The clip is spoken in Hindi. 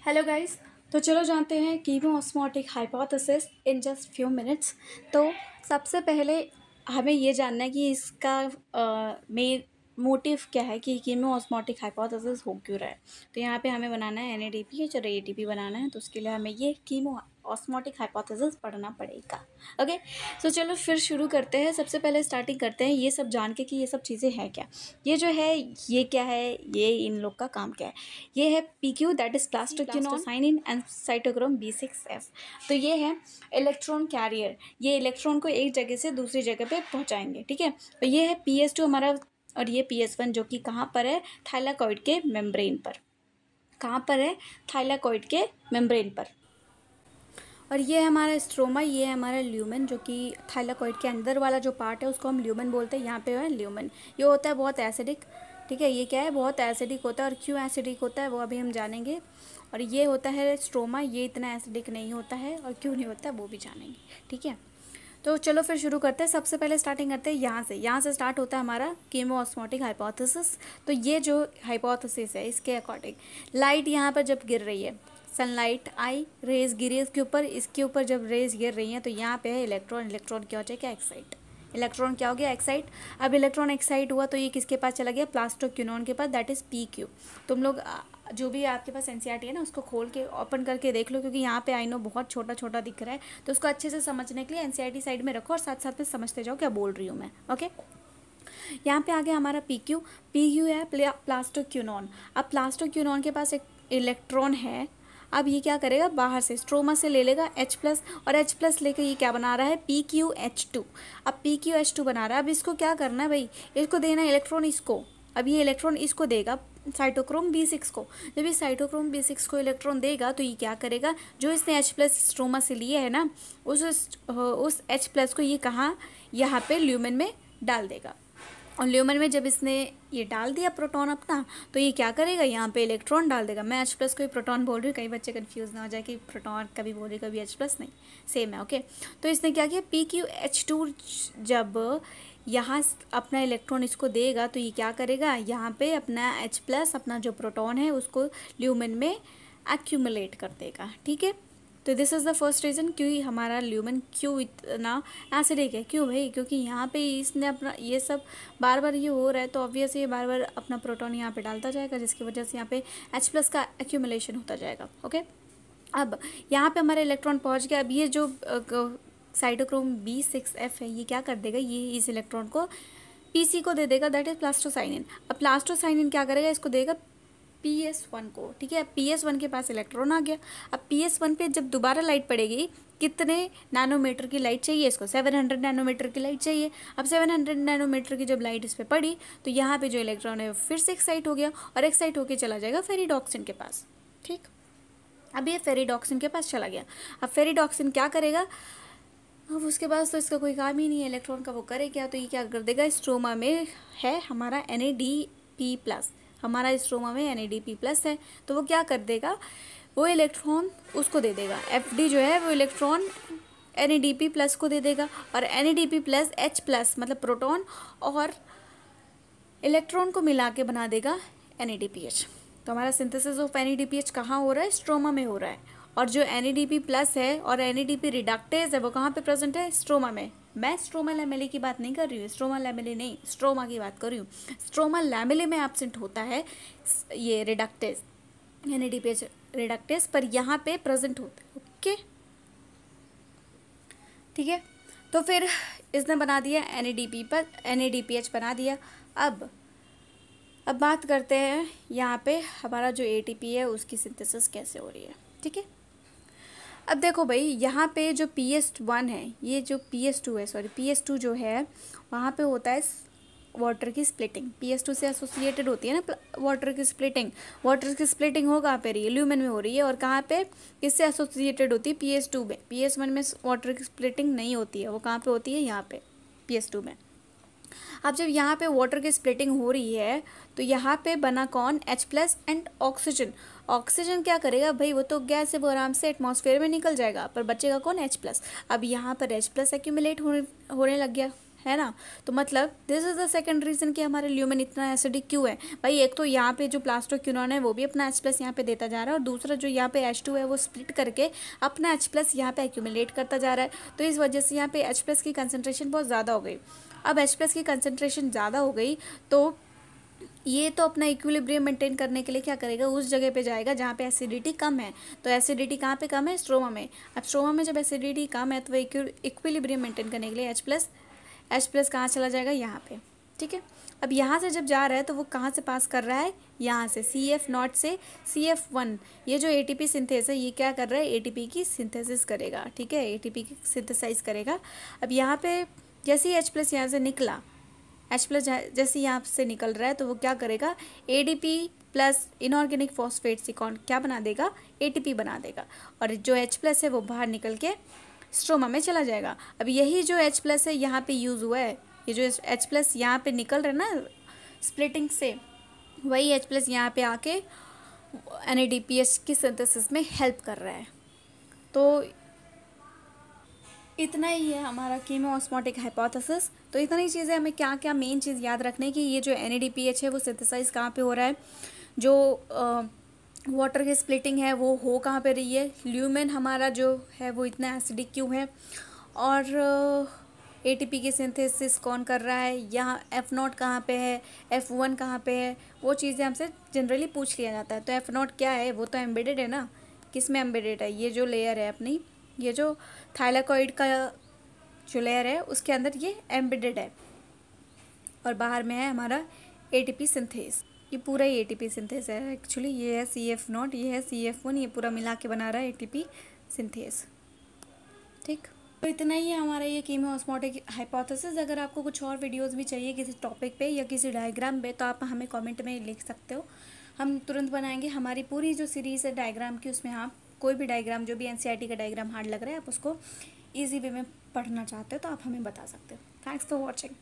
Hello guys. तो चलो जानते हैं कीमोऑस्मोटिक hypothesis in just few minutes. तो सबसे पहले हमें ये जानना है कि इसका मेन मोटिव क्या है कि कीमोऑस्मोटिक हाइपोथेसिस हो क्यों रहा है। तो यहाँ पे हमें बनाना है NADPH और ATP बनाना है, तो उसके लिए हमें ये कीमोऑस्मोटिक हाइपोथेसिस पढ़ना पड़ेगा। ओके, तो चलो फिर शुरू करते हैं। सबसे पहले स्टार्टिंग करते हैं ये सब जान के कि ये सब चीज़ें हैं क्या। ये जो है ये क्या है, ये इन लोग का काम क्या है। ये है PQ, that is plastocyanin and cytochrome B6F। तो ये है इलेक्ट्रॉन कैरियर, ये इलेक्ट्रॉन को एक जगह से दूसरी जगह पे पहुंचाएंगे। ठीक है, तो ये है PS2 हमारा, और ये PS1 जो कि कहाँ पर है, थाइलाकॉइड के मेम्ब्रेन पर। कहाँ पर है, थाइलाकॉइड के मेम्ब्रेन पर। और ये है हमारा स्ट्रोमा, ये है हमारा ल्यूमेन, जो कि थाइलाकॉइड के अंदर वाला जो पार्ट है उसको हम ल्यूमेन बोलते हैं। यहाँ पे है ल्यूमेन, ये होता है बहुत एसिडिक। ठीक है, ये क्या है, बहुत एसिडिक होता है। और क्यों एसिडिक होता है वो अभी हम जानेंगे। और ये होता है स्ट्रोमा, ये इतना एसिडिक नहीं होता है, और क्यों नहीं होता है वो भी जानेंगे। ठीक है, तो चलो फिर शुरू करते हैं। सबसे पहले स्टार्टिंग करते हैं यहाँ से स्टार्ट होता है हमारा कीमोऑस्मोटिक हाइपोथेसिस। तो ये जो हाइपोथेसिस है इसके अकॉर्डिंग लाइट यहाँ पर जब गिर रही है, सनलाइट आई, रेज गिरी इसके ऊपर जब रेज गिर रही हैं तो यहाँ पे है इलेक्ट्रॉन क्या हो जाएगा, एक्साइट। इलेक्ट्रॉन क्या हो गया, एक्साइट। अब इलेक्ट्रॉन एक्साइट हुआ तो ये किसके पास चला गया, प्लास्टोक्विनोन के पास, दैट इज PQ। तुम लोग जो भी आपके पास NCERT है ना उसको खोल के ओपन करके देख लो, क्योंकि यहाँ पे आई नो बहुत छोटा छोटा दिख रहा है, तो उसको अच्छे से समझने के लिए NCERT साइड में रखो और साथ साथ में समझते जाओ क्या बोल रही हूँ मैं। ओके, यहाँ पे आ गया हमारा PQ है प्लास्टोक्विनोन। अब प्लास्टोक्विनोन के पास एक इलेक्ट्रॉन है। अब ये क्या करेगा, बाहर से स्ट्रोमा से ले लेगा H+, और H+ लेके ये क्या बना रहा है, PQH2। अब PQH2 बना रहा है। अब इसको क्या करना है भाई, इसको देना इलेक्ट्रॉन इसको। अब ये इलेक्ट्रॉन इसको देगा साइटोक्रोम B6 को। जब ये साइटोक्रोम B6 को इलेक्ट्रॉन देगा तो ये क्या करेगा, जो इसने H+ स्ट्रोमा से लिए है ना, उस H+ को ये कहाँ, यहाँ पे ल्यूमेन में डाल देगा। और ल्यूमेन में जब इसने ये डाल दिया प्रोटॉन अपना, तो ये क्या करेगा, यहाँ पे इलेक्ट्रॉन डाल देगा। मैं H+ को ही प्रोटॉन बोल रही हूँ, कई बच्चे कंफ्यूज ना हो जाए कि प्रोटॉन कभी बोल रही कभी H+, नहीं, सेम है। ओके, तो इसने क्या किया, PQH2 जब यहाँ अपना इलेक्ट्रॉन इसको देगा तो ये क्या करेगा, यहाँ पे अपना H+, अपना जो प्रोटॉन है उसको ल्यूमेन में एक्यूमुलेट कर देगा। ठीक है, तो this is the first reason क्यों हमारा ल्यूमेन क्यों इतना एसिडिक है। क्यों भाई, क्योंकि यहाँ पे इसने अपना ये सब बार बार ये हो रहा है, तो ऑब्वियस ये बार बार अपना प्रोटॉन यहाँ पे डालता जाएगा, जिसकी वजह से यहाँ पे H+ का एक्यूमुलेशन होता जाएगा। ओके, अब यहाँ पे हमारा इलेक्ट्रॉन पहुँच गया। अब ये जो साइटोक्रोम B6F है ये क्या कर देगा, ये इस इलेक्ट्रॉन को PC को दे देगा, दैट इज प्लास्टोसाइनिन। अब प्लास्टोसाइनिन क्या करेगा, इसको देगा PS1 को। ठीक है, PS1 के पास इलेक्ट्रॉन आ गया। अब PS1 पे जब दोबारा लाइट पड़ेगी, कितने नैनोमीटर की लाइट चाहिए इसको, 700 नैनोमीटर की लाइट चाहिए। अब 700 नैनोमीटर की जब लाइट इस पर पड़ी तो यहाँ पे जो इलेक्ट्रॉन है फिर से एक्साइट हो गया, और एक्साइट होकर चला जाएगा फेरिडॉक्सिन के पास। ठीक, अब ये फेरिडॉक्सिन के पास चला गया। अब फेरिडॉक्सिन क्या करेगा, अब उसके पास तो इसका कोई काम ही नहीं है इलेक्ट्रॉन का, वो करे क्या, तो ये क्या कर देगा, स्ट्रोमा में है हमारा NADP+, हमारा स्ट्रोमा में NADP+ है, तो वो क्या कर देगा, वो इलेक्ट्रॉन उसको दे देगा। FD जो है वो इलेक्ट्रॉन NADP+ को दे देगा, और NADP+ H+ मतलब प्रोटॉन और इलेक्ट्रॉन को मिला के बना देगा NADPH। तो हमारा सिंथेसिस ऑफ NADPH कहाँ हो रहा है, स्ट्रोमा में हो रहा है। और जो NADP+ है और NADP रिडक्टेज है वो कहाँ पे प्रेजेंट है, स्ट्रोमा में। मैं स्ट्रोमा लैमेले की बात नहीं कर रही हूँ, स्ट्रोमा लैमेले नहीं, स्ट्रोमा की बात कर रही हूँ। स्ट्रोमा लैमेले में एब्सेंट होता है ये रिडक्टेज, NADPH रिडक्टेज, पर यहाँ पे प्रेजेंट होता है। ओके, ठीक है, तो फिर इसने बना दिया NADPH बना दिया। अब बात करते हैं यहाँ पे हमारा जो ATP है उसकी सिंथेसिस कैसे हो रही है। ठीक है, अब देखो भाई, यहाँ पे जो PS1 है, ये जो PS2 जो है वहाँ पे होता है वाटर की स्प्लिटिंग। PS2 से एसोसिएटेड होती है ना वाटर की स्प्लिटिंग हो कहाँ पे रही है, ल्यूमेन में हो रही है। और कहाँ पे किससे एसोसिएटेड होती है, PS2 में। PS1 में वाटर की स्प्लिटिंग नहीं होती है, वो कहाँ पे होती है, यहाँ पे PS2 में। अब जब यहाँ पे वाटर की स्प्लिटिंग हो रही है तो यहाँ पे बना कौन, H+ एंड ऑक्सीजन क्या करेगा भाई, वो तो गैस है, वो आराम से एटमॉस्फेयर में निकल जाएगा, पर बचेगा कौन, H+। अब यहाँ पर H+ एक्यूमुलेट होने लग गया है ना। तो मतलब this is the second reason कि हमारे ल्यूमेन इतना एसिडिक क्यों है भाई। एक तो यहाँ पे जो प्लास्टोक्विनोन है वो भी अपना H+ यहाँ पे देता जा रहा है, और दूसरा जो यहाँ पे H2 है वो स्प्लिट करके अपना H+ यहाँ पे एक्यूमुलेट करता जा रहा है। तो इस वजह से यहाँ पे H+ की कंसनट्रेशन बहुत ज़्यादा हो गई। अब H+ की कंसनट्रेशन ज़्यादा हो गई तो ये तो अपना इक्विलिब्रियम मेंटेन करने के लिए क्या करेगा, उस जगह पे जाएगा जहाँ पे एसिडिटी कम है। तो एसिडिटी कहाँ पे कम है, स्ट्रोमा में। अब स्ट्रोमा में जब एसिडिटी कम है तो इक्विलिब्रियम मेंटेन करने के लिए H+ कहाँ चला जाएगा, यहाँ पे। ठीक है, अब यहाँ से जब जा रहा है तो वो कहाँ से पास कर रहा है, यहाँ से CF0 से CF1। ये जो ATP सिंथेस है ये क्या कर रहा है, ATP की सिंथेसिस करेगा। ठीक है, ATP की सिंथेसाइज करेगा। अब यहाँ पे जैसे ही H+ यहाँ से निकला, H+ जैसे यहाँ से निकल रहा है तो वो क्या करेगा, ADP प्लस इनऑर्गेनिक फॉस्फेट से क्या बना देगा, ATP बना देगा। और जो H+ है वो बाहर निकल के स्ट्रोमा में चला जाएगा। अब यही जो H+ है यहाँ पे यूज़ हुआ है, ये जो H+ यहाँ पे निकल रहा है ना स्प्लिटिंग से, वही H+ यहाँ पे आके NADPH की सिंथेसिस में हेल्प कर रहा है। तो इतना ही है हमारा कीमोऑस्मोटिक हाइपोथेसिस। तो इतना ही चीज़ें हमें क्या क्या मेन चीज़ याद रखने की, ये जो NADPH है वो सिंथेसाइज कहाँ पे हो रहा है, जो वाटर की स्प्लिटिंग है वो हो कहाँ पे रही है, ल्यूमेन हमारा जो है वो इतना एसिडिक क्यों है, और ATP की सिंथेसिस कौन कर रहा है, यहाँ F0 कहाँ पे है, F1 कहाँ पे है, वो चीज़ें हमसे जनरली पूछ लिया जाता है। तो F0 क्या है, वो तो एम्बेडेड है ना, किस में एम्बेडेड है, ये जो लेयर है अपनी, ये जो थाइलाकॉइड का जो लेयर है उसके अंदर ये एम्बेडेड है, और बाहर में है हमारा ATP सिंथेस। ये पूरा ही ATP सिंथेस है एक्चुअली, ये है CF0, ये है CF1, ये पूरा मिला के बना रहा है ATP सिंथेस। ठीक, तो इतना ही है हमारा ये कीमोऑस्मोटिक हाइपोथेसिस। अगर आपको कुछ और वीडियोस भी चाहिए किसी टॉपिक पे या किसी डायग्राम पे तो आप हमें कमेंट में लिख सकते हो, हम तुरंत बनाएंगे। हमारी पूरी जो सीरीज़ है डायग्राम की, उसमें आप कोई भी डायग्राम जो भी NCERT का डायग्राम हार्ड लग रहा है आप उसको ईजी वे में पढ़ना चाहते हो तो आप हमें बता सकते हो। Thanks for watching.